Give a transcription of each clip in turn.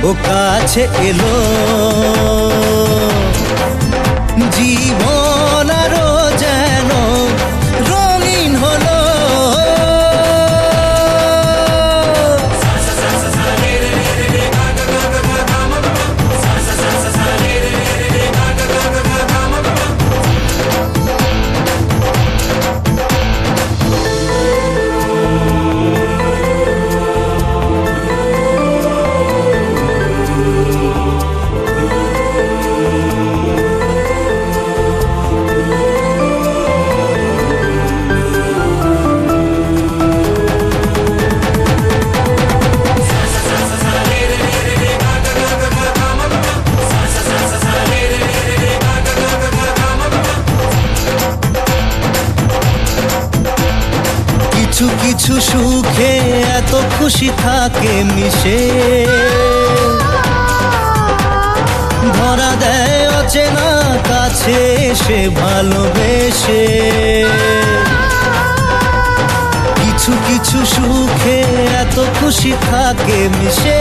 ও কাছে এলো জীবন আরো যেন রঙিন হলো। কিছু কিছু সুখে এত খুশি থাকে মিশে, ধরা দেয় অচেনা কাছে এসে ভালোবেসে। কিছু কিছু সুখে এত খুশি থাকে মিশে।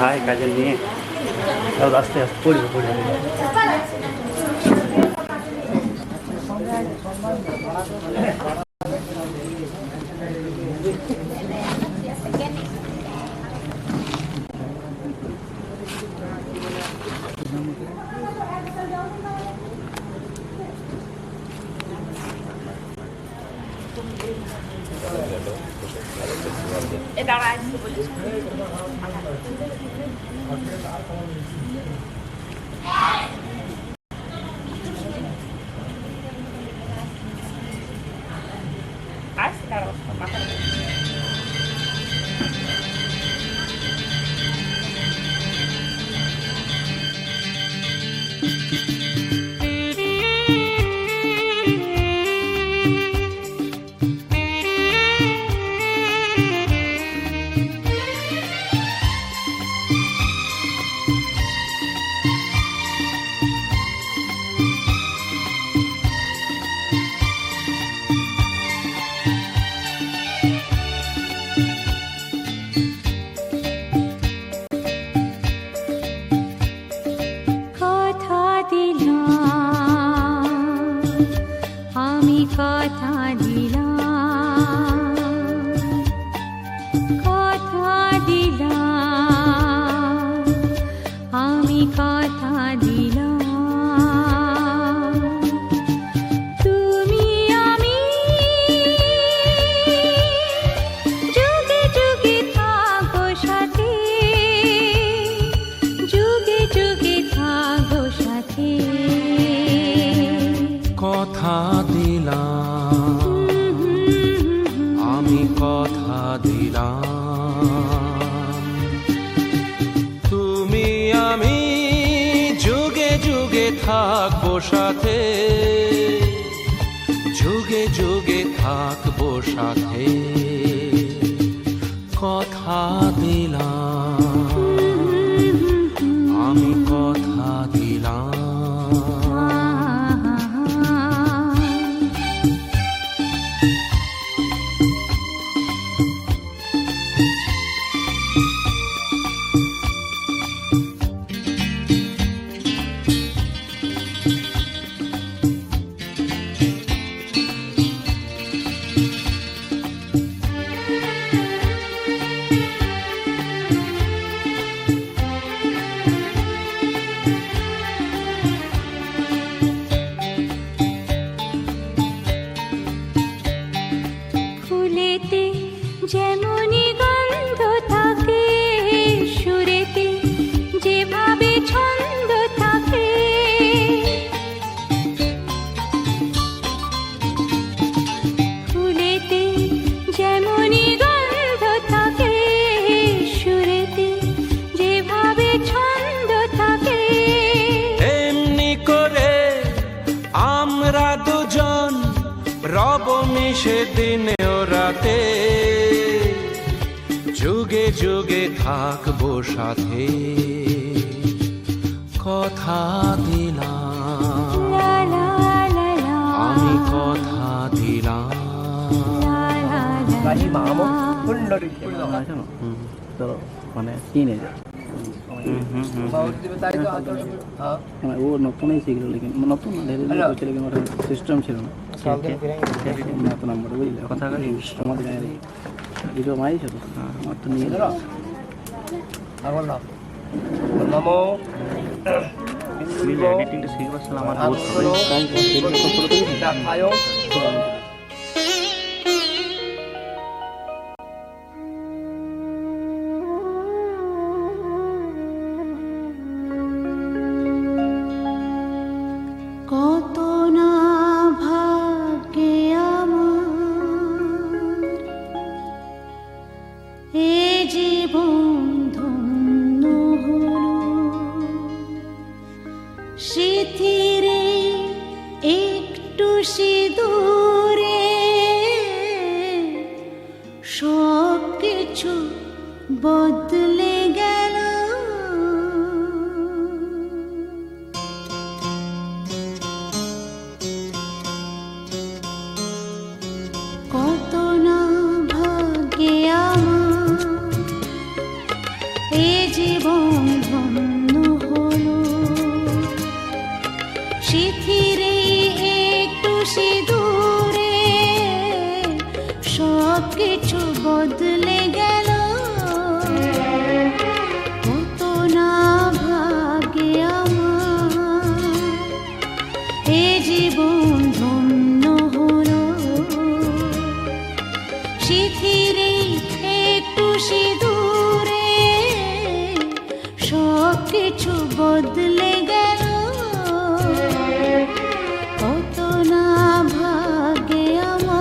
ভাই কাজে নিয়ে আস্তে আস্তে পড়বে পড়বে। কথা দিলাম, আমি কথা দিলাম, তুমি আমি যুগে যুগে থাকবো সাথে, যুগে যুগে থাকবো সাথে, কথা দিলাম, আমি কথা দিলাম। ফুলেতে যেমনি গন্ধ থাকে, সুরেতে যেভাবে ছন্দ থাকে, ফুলেতে যেমনি গন্ধ থাকে, সুরেতে যেভাবে ছন্দ থাকে, এমনি করে আমরা দুজন রব মিশে দিনে ও রাতে, যুগে যুগে থাকবো সাথে, কথা দিলাম, লা লা লা লা, আমি কথা দিলাম। লা লা লা আছে না? তো মানে টিনেজার মানে ও নতুনই শিখলো, লেকিন নতুন ছিল, লেকিন ওটা সিস্টেম ছিল না, এত নাম্বার বুঝলে কথা আমাদের গায়ে ভিডিও মারিয়েছে তো, আমার তো নিয়ে এডিটিংটা শিখবার ছিল আমার কত না ভাগ্যে আমার এ জীবন ধন্য হলো, স্মৃতিরে একটু সিঁদুরে সব কিছু বদলে গেল। কত না ভাগ্যে আমার এ জীবন ধন্য হলো, স্মৃতিরে একটু সিঁদুরে সব কিছু বদলে গেল। কত না ভাগ্যে আমার এ জীবন ধন্য হলো, স্মৃতিরে একটু সিঁদুরে সব কিছু বদলে গেল। কত না ভাগ্যে আমার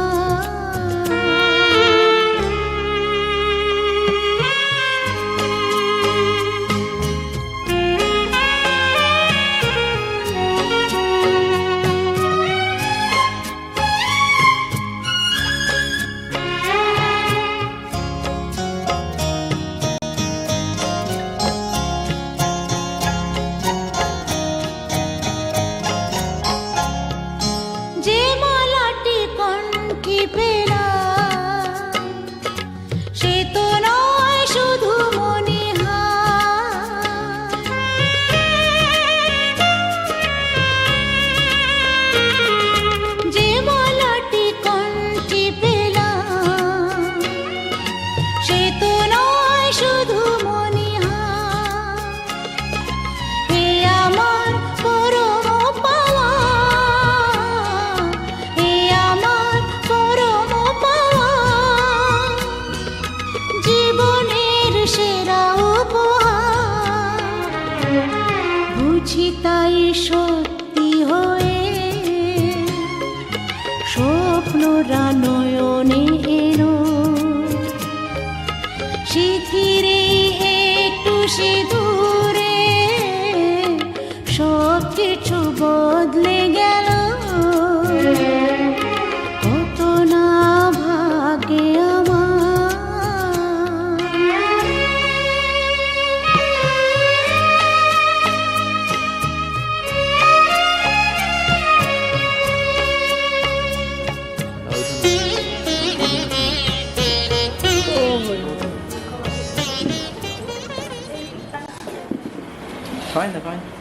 স্বপ্নরা নয়নে এলো শিথিরে একটু সিঁদুরে সব কিছু বদলে গেল কত না ভাগে আমার Fine, fine.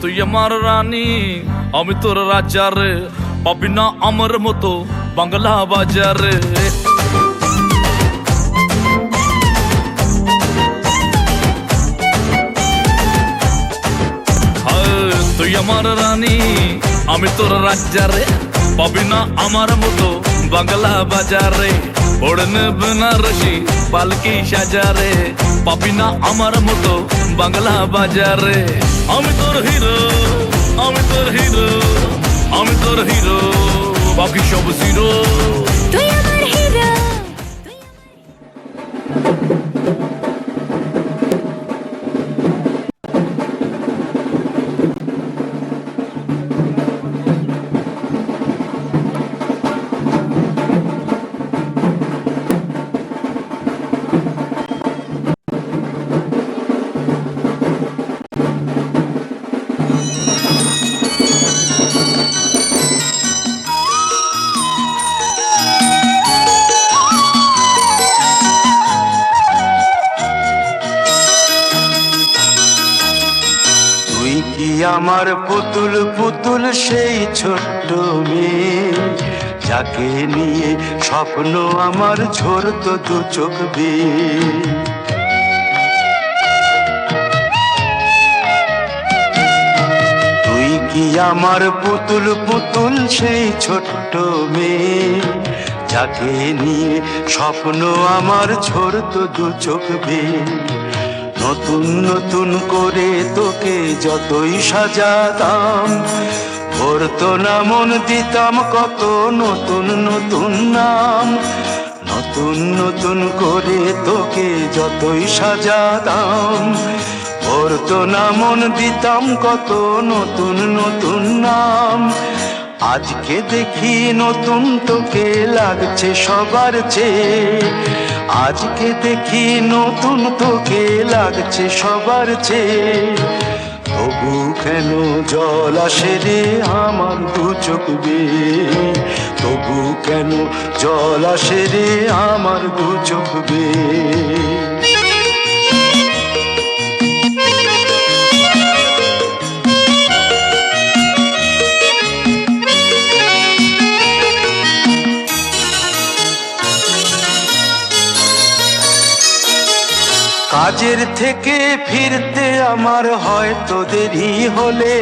তুই আমার রানী আমি তোর রাজার পাবি না আমার মতো বাংলা বাজারে তুই আমার রানী আমি তোর রাজারে পাবি না আমার মতো বাংলা বাজারে ওড়নে বেনারসি পালকি সাজারে পাবি না আমার মতো বাংলা বাজারে আমি তোর হিরো আমি তোর হিরো আমি তোর হিরো বাকি সব জিরো তুই আমার হিরো আমার পুতুল পুতুল সেই ছোট্ট মেয়ে যাকে নিয়ে স্বপ্ন আমার ঝরতো দু চোখ বেয়ে তুই কি আমার পুতুল পুতুল সেই ছোট্ট মেয়ে যাকে নিয়ে স্বপ্ন আমার ঝরতো দু চোখ বেয়ে নতুন নতুন করে তোকে যতই সাজাতাম ভরতো না মন দিতাম কত নতুন নতুন নাম নতুন নতুন করে তোকে যতই সাজাতাম ভরতো না মন দিতাম কত নতুন নতুন নাম আজকে দেখি নতুন তোকে লাগছে সবার চেয়ে আজকে দেখি নতুন তোকে লাগছে সবার চেয়ে তবু কেন জল আসে রে আমার দু চোখ বেয়ে তবু কেন জল আসে রে আমার দু চোখ বেয়ে কাজের থেকে ফিরতে আমার হয়তো দেরি হলে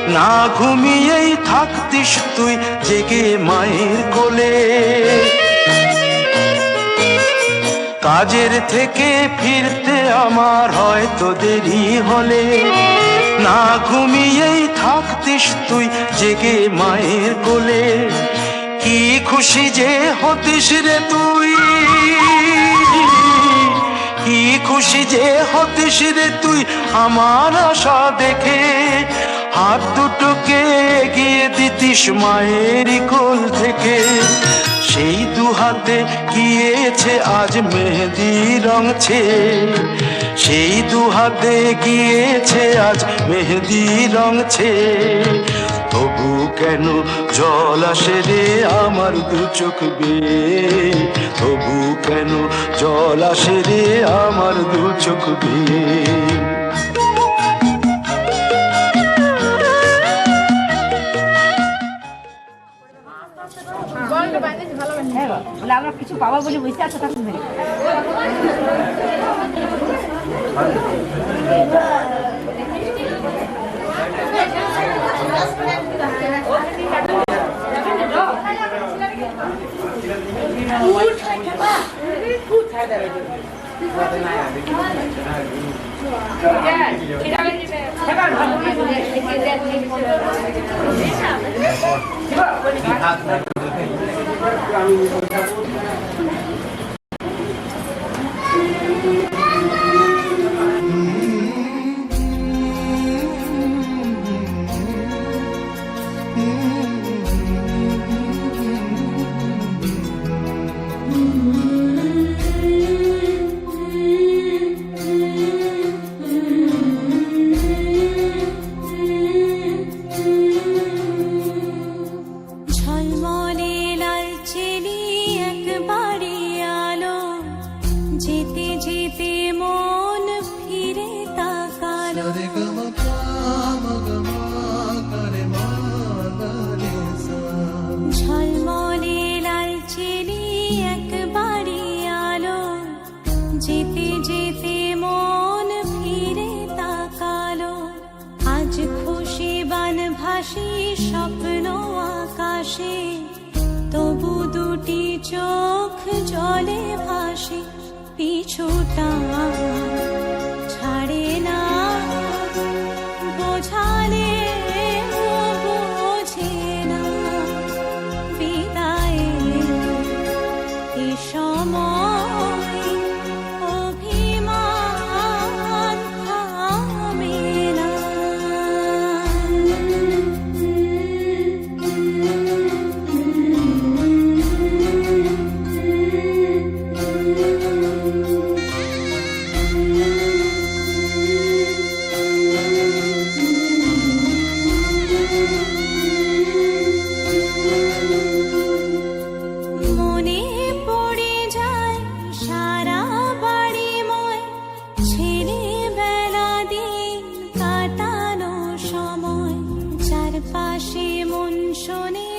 না ঘুমিয়েই থাকতিস তুই জেগে মায়ের কোলে কাজের থেকে ফিরতে আমার হয়তো দেরি হলে না ঘুমিয়েই থাকতিস তুই জেগে মায়ের কোলে কি খুশি যে হতিস রে তুই কি খুশি যে হতিস রে তুই আমার আশা দেখে হাত দুটোকে এগিয়ে দিতিস মায়ের কোল থেকে সেই দু হাতে গিয়েছে আজ মেহেদি রঙছে সেই দু হাতে গিয়েছে আজ মেহেদি রঙছে তবু কেন জল আসে রে আমার দু চোখ বেয়ে তবু কেন জল আসে রে আমার দু চোখ বেয়ে হ্যাঁ গো, বলে আমরা কিছু পাবো বলে বসে আছে তখন ধরে ঝলমলে লাল চেলি একবারে আলো যেতে যেতে মন ফিরে তাকালো ঝলমলে লাল চেলি একবারে আলো যেতে যেতে মন ফিরে তাকালো আজ খুশি বান ভাসি স্বপ্ন আকাশে তবু দুটি চোখ জলে ভাসে পিছুটা ছাড়ে না বোঝালে বোঝে না বিদায়ের এ সময় অভিমান থামে না মনে পড়ে যায় সারা বাড়িময় ছেলেবেলা দিন কাটানো সময় চারপাশে মন শোনে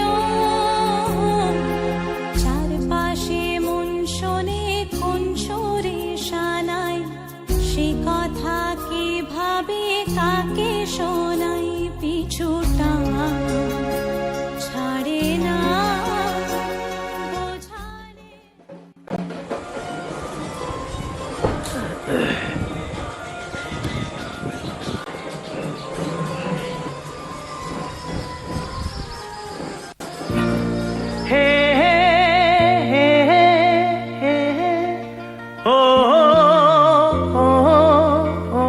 ও চারপাশে মন শোনে কোন সুরে শানায় সে কথা কে ভাবে কাকে শোনাই পিছুটা ছাড়ে না বোঝালে হে হে হে হে হে ও ও ও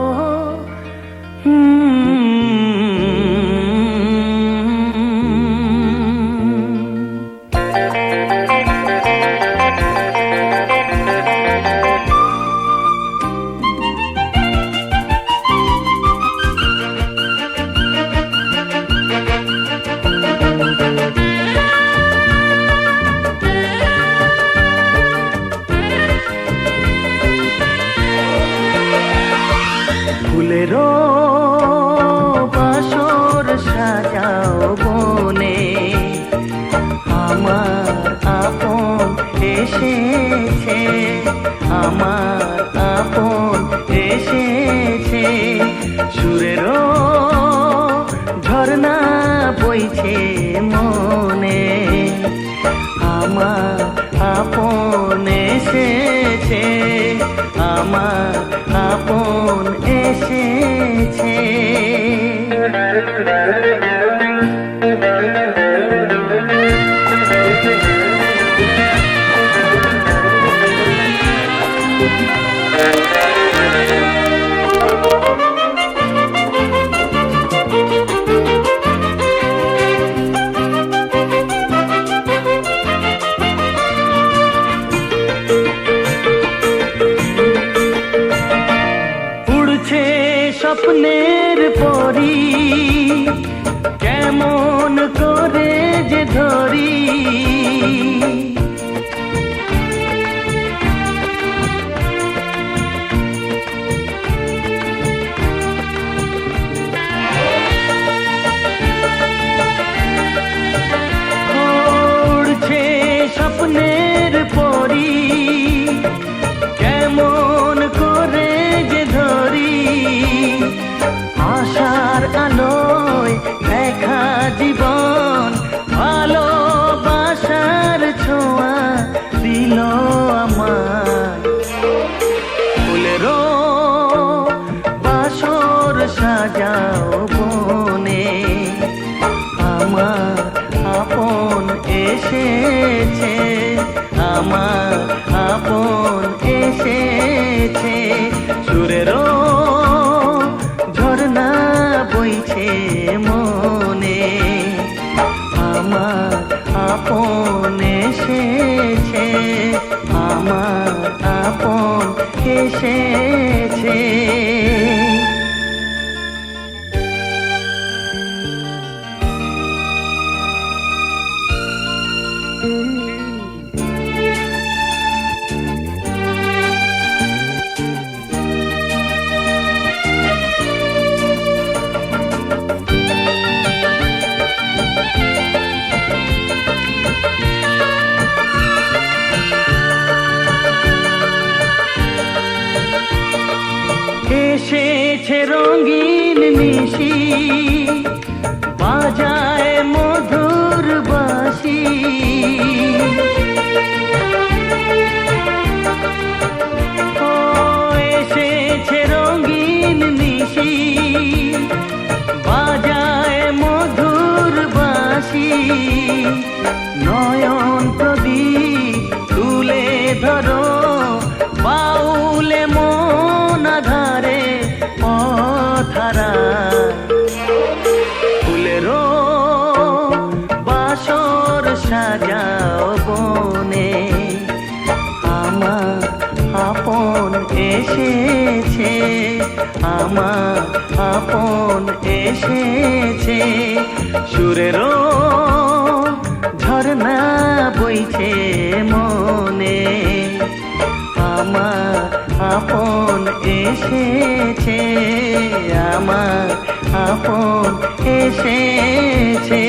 ফুলেরও বাসর সাজাও বনে আমার আপন এসেছে আমার আপন এসেছে সুরেরও ঝর্ণা বইছে মনে আমার আপন এসেছে আমার আপন এসেছে উড়ছে স্বপ্নের পরি কেমন করে যে ধরি এসেছে, আমার আপন এসেছে। সুরেরও ঝর্ণা বইছে মনে, আমার আপন এসেছে, আমার আপন এসেছে। এসেছে রঙিন নিশি, বাজায় মধুর বাঁশি। ও এসেছে রঙিন নিশি, বাজায় মধুর বাঁশি। নয়ন প্রদীপ তুলে ধরো, বাউলে মন আধারে পথহারা। ফুলেরও বাসর সাজাও বনে, আমার আপন এসেছে, আমার আপন এসেছে। সুরেরও ঝর্ণা বইছে মনে, আমার আপন এসেছে, আমার আপন এসেছে।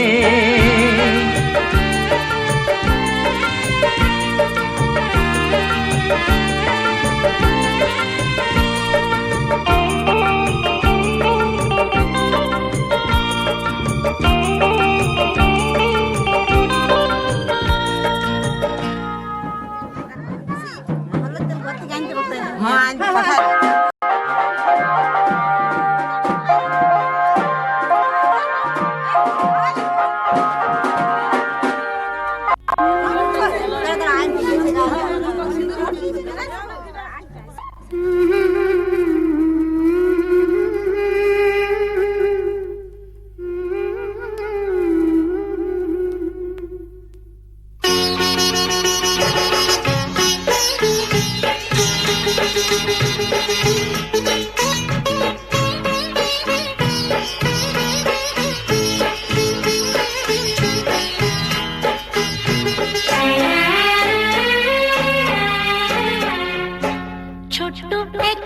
ছোট্ট এক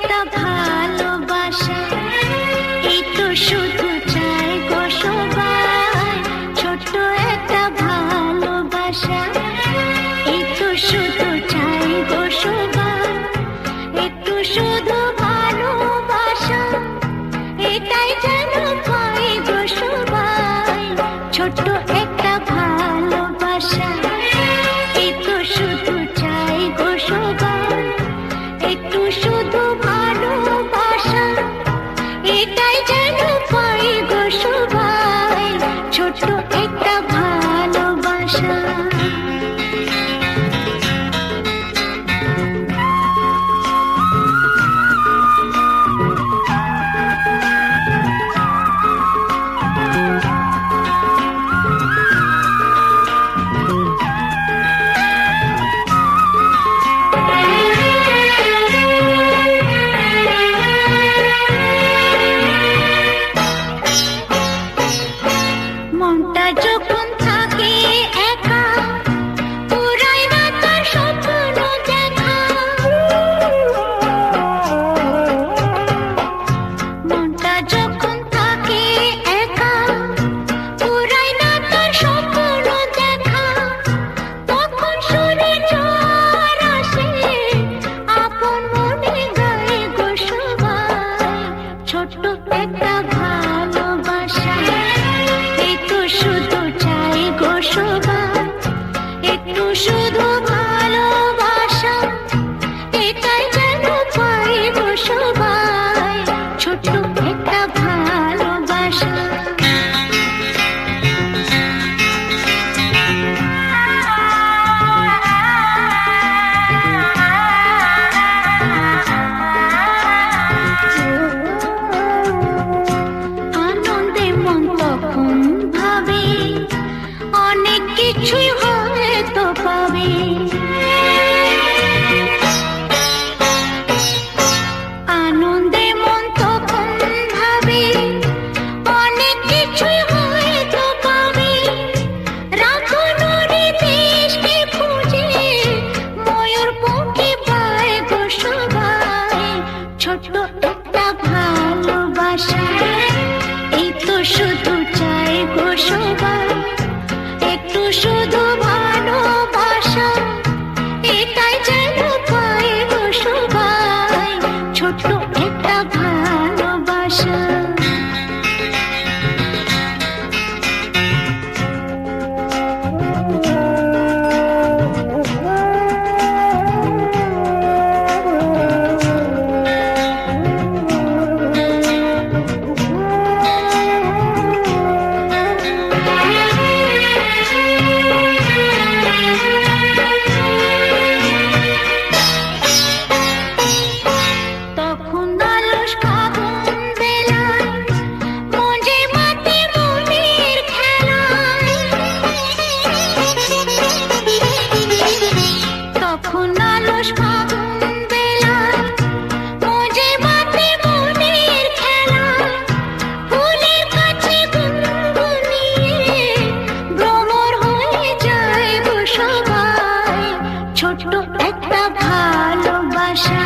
ছোট্ট একটা ভালোবাসা,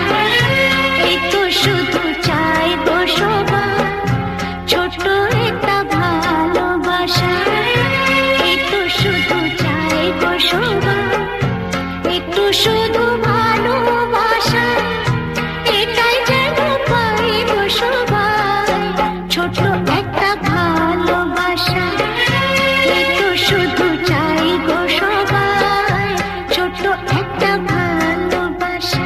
এই তো শুধু চাই গো সবাই। ছোট্ট একটা ভালোবাসা, এই তো শুধু চাই গো সবাই। একটু শুধু ভালোবাসা, এটাই যেন পাই গো সবাই। ছোট্ট একটা ভালোবাসা, এই তো শুধু চাই গো সবাই। ছোট্ট একটা ভালোবাসা।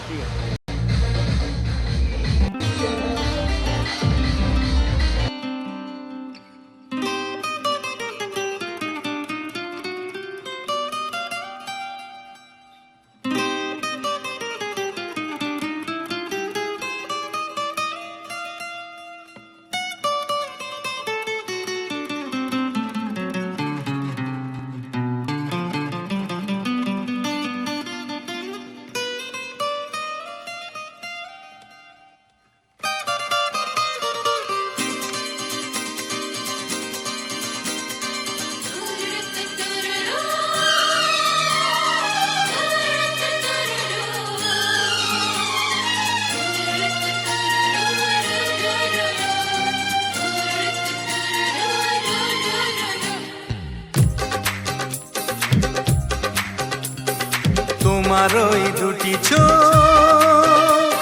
ঠিক আছে। তোমার ওই দুটি চোখ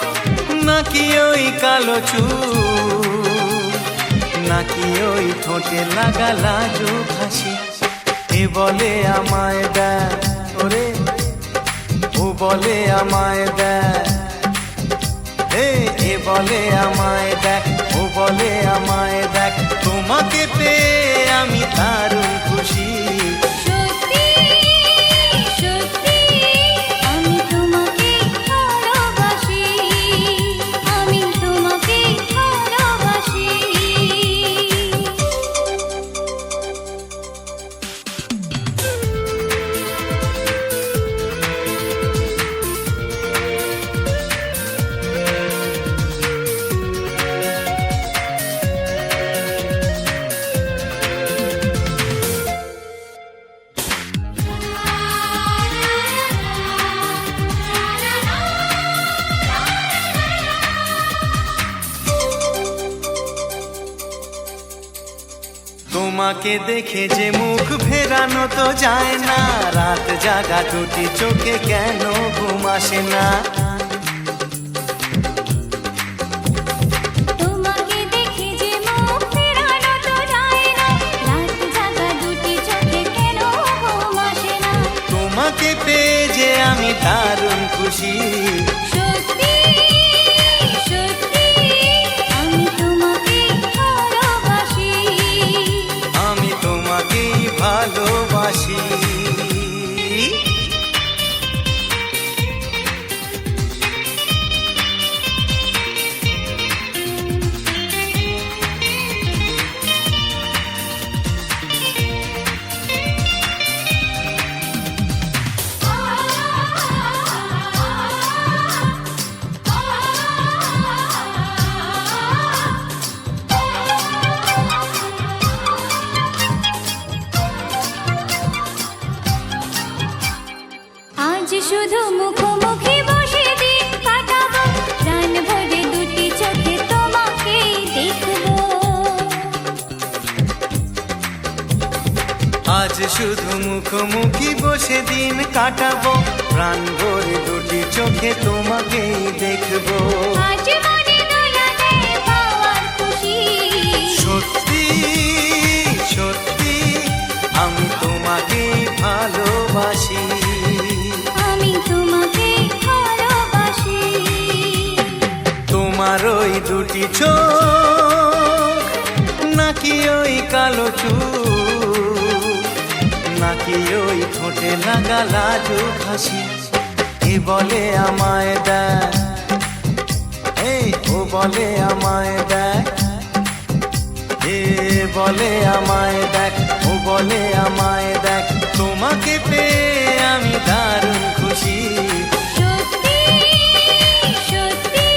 নাকি ওই কালো চুল নাকি ওই ঠোঁটে লাগা লাজুক হাসি এ বলে আমায় দেখ ওরে ও বলে আমায় দেখ এ বলে আমায় দেখ ও বলে আমায় দেখ তোমাকে পেয়ে আমি দারুণ খুশি সত্যি সত্যি আমি তোমাকে ভালোবাসি আমি তোমাকে ভালোবাসি তোমাকে দেখে যে মুখ ফেরানো তো যায় না রাত জাগা দুটি চোখে কেন ঘুম আসে না তোমাকে দেখে যে মুখ ফেরানো তো যায় না রাত জাগা দুটি চোখে কেন ঘুম আসে না তোমাকে পেয়ে যে আমি দারুণ খুশি সত্যি সত্যি আমি তোমাকে ভালোবাসি আমি তোমাকেই ভালোবাসি আজ শুধু মুখোমুখি বসে দিন কাটাবো প্রাণ ভরে দুটি চোখে তোমাকে দেখবো আজ শুধু মুখোমুখি বসে দিন কাটাবো প্রাণ ভরে দুটি চোখে তোমাকেই দেখবো আজ মনে দোলা দেয় পাওয়ার খুশি সত্যি সত্যি আমি তোমাকেই ভালোবাসি আমি তোমাকে ভালোবাসি তোমার ওই দুটি চোখ নাকি ওই কালো চুল নাকি ওই ঠোঁটে লাগা লাজুক হাসি এ বলে আমায় দেখ ও বলে আমায় দেখ এ বলে আমায় দেখ ও বলে আমায় দেখ তোমাকে পেয়ে আমি দারুণ খুশি সত্যি সত্যি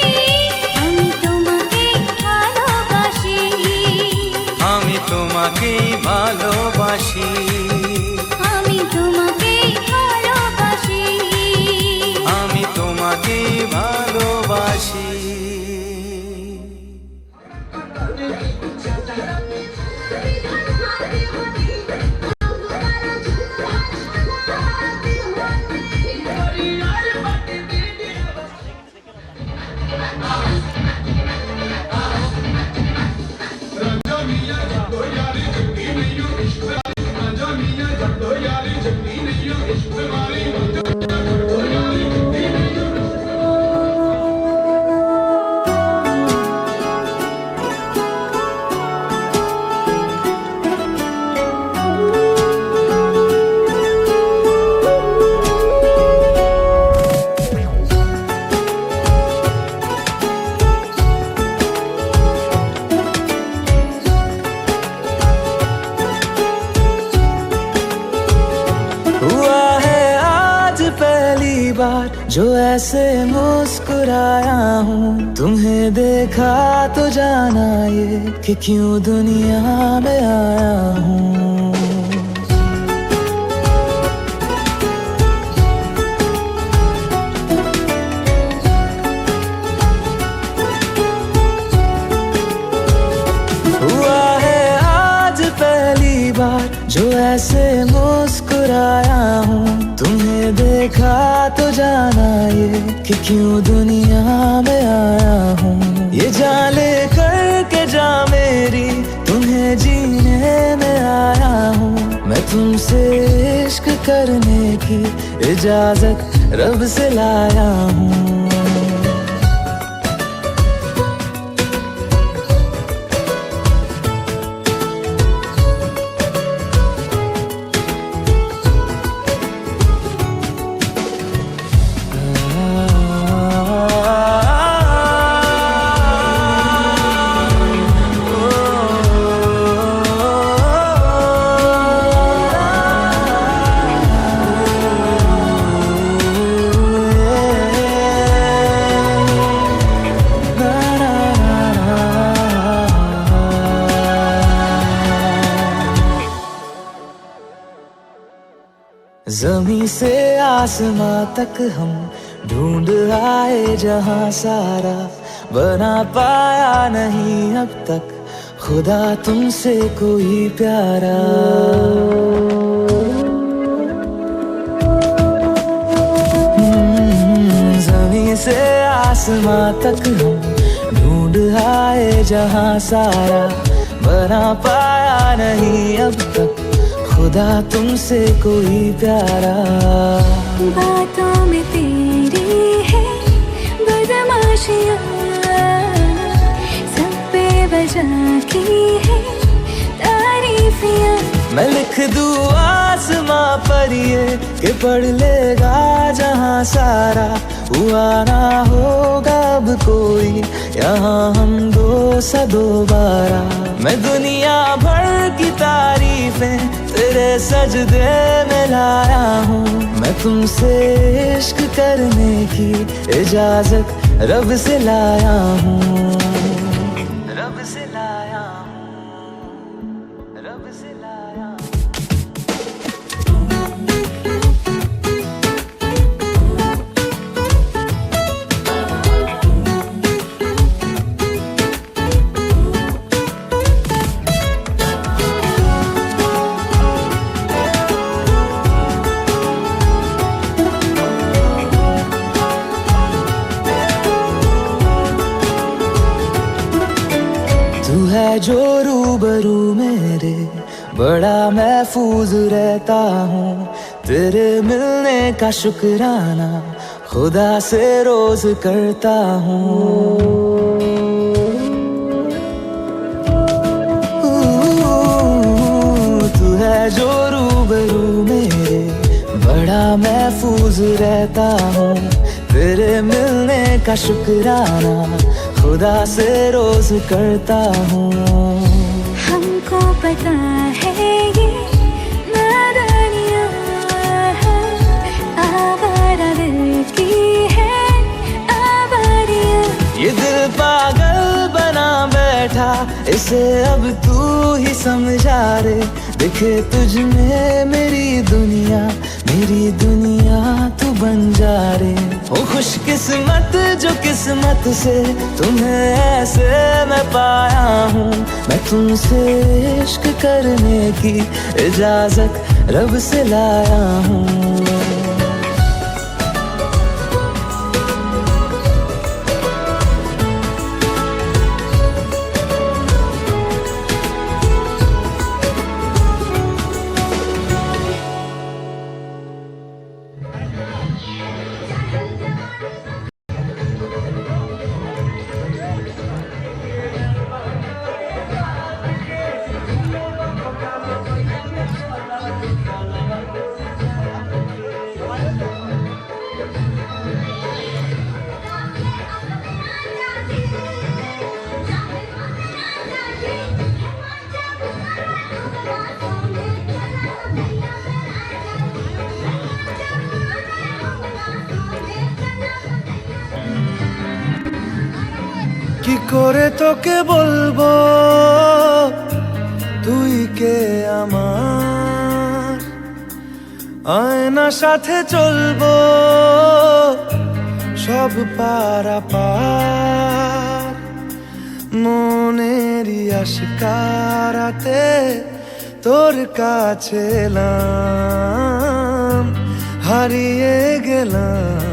আমি তোমাকে ভালোবাসি আমি তোমাকেই ভালোবাসি আমি তোমাকে ভালোবাসি আমি তোমাকেই ভালোবাসি बार जो ऐसे मुस्कुराया हूँ, तुम्हें देखा तो जाना ये कि क्यों दुनिया में आया हूँ। हुआ है आज पहली बार जो ऐसे मुस्कुराया हूँ, तुम्हें देखा तो जाना ये कि क्यों दुनिया में आया हूँ। ये जान ले करके जा मेरी, तुम्हें जीने में आया हूँ। मैं तुमसे इश्क करने की इजाजत रब से लाया हूँ। ज़मीं से आसमां तक हम ढूंढ आए जहां सारा, बना पाया नहीं अब तक खुदा तुमसे कोई प्यारा। ज़मीं से आसमां तक हम ढूंढ आए जहां सारा, बना पाया नहीं अब तक खुदा तुमसे कोई प्यारा। बातों में तेरी है बदमाशियाँ, सब पे वजह की है तारीफियाँ। मैं लिख दूँ आसमां पर ये कि पढ़ लेगा जहां सारा, हुआ ना होगा अब कोई यहाँ हम दो सा दोबारा। मैं दुनिया भर की तारीफें तेरे सजदे में लाया हूँ। मैं तुमसे इश्क करने की इजाजत रब से लाया हूँ। रब से लाया हूँ, रब से लाया हूँ। तू है जो रूबरू मेरे, बड़ा महफूज रहता हूँ। तेरे मिलने का शुक्राना खुदा से रोज करता हूँ। तू है जो रूबरू मेरे, बड़ा महफूज रहता हूँ। तेरे मिलने का शुक्राना खुदा से रोज करता हूँ। हमको पता है ये नादानियाँ हैं, आवारा दिल की है आवारियाँ। ये दिल पागल बना बैठा, इसे अब तू ही समझा रे। दिखे तुझ में मेरी दुनिया तू बन जा रे। ओ खुशकिस्मत जो किस्मत से तुम्हें ऐसे मैं पाया हूँ। मैं तुमसे इश्क करने की इजाजत रब से लाया हूँ। কি করে তোকে বলবো তুই কে আমার, আয়না সাথে চলবো সব পারাপার, মনেরই আশকারাতে তোর কাছে এলাম, হারিয়ে গেলাম।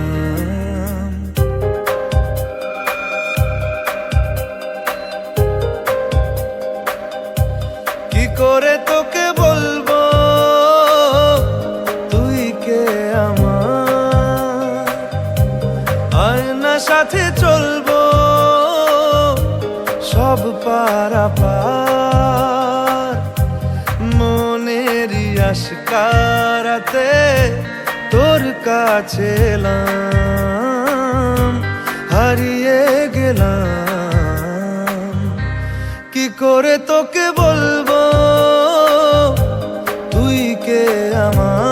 কি করে তোকে বলবো তুই কে আমার, আয়না সাথে চলবো সব পারাপার, মনেরই আশকারাতে তোর কাছে এলাম, হারিয়ে গেলাম। কি করে তোকে বলবো তুই কে আমার।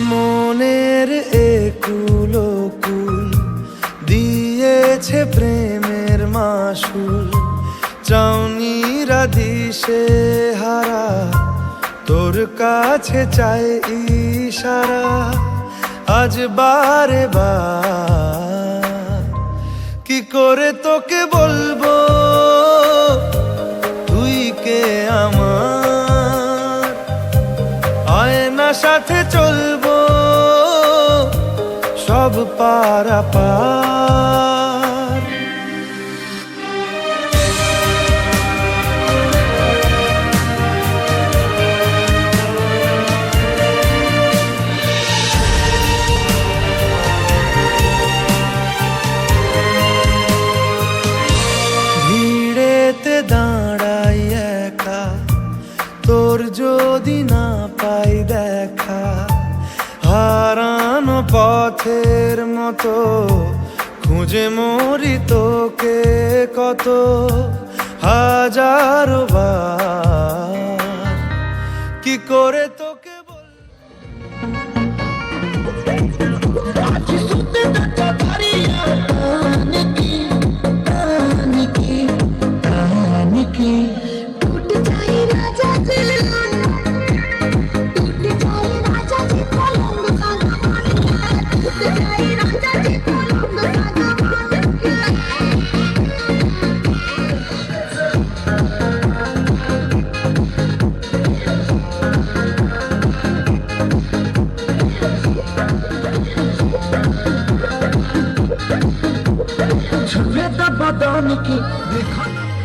মনের একুলো কুল দিয়েছে প্রেমের মাসুল, চাউনিরা দিশে হারা তোর কাছে চাই ইশারা, আজ বারে বার। কি করে তোকে বলবো তুই কে আমার, আয়না সাথে চলবো সব পারাপার। ভিড়েতে দাঁড়াই একা তোর যদি না পাই দেখা, হারানো পথের মতো খুঁজে মরি তোকে কত হাজারো বার। কি করে তোকে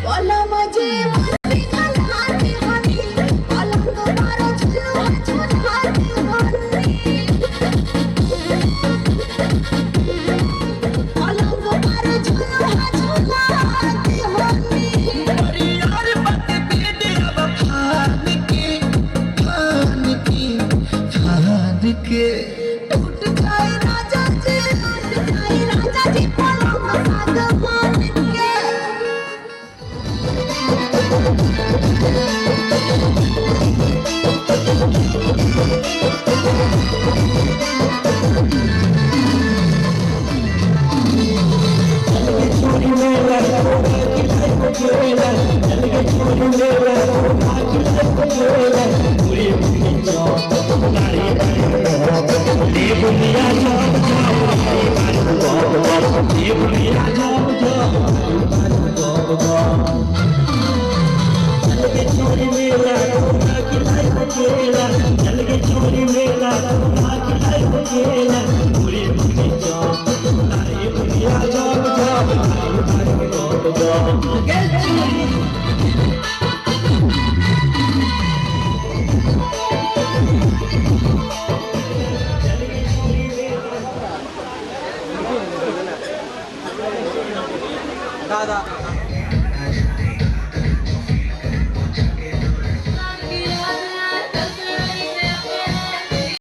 बोला मुझे দাদা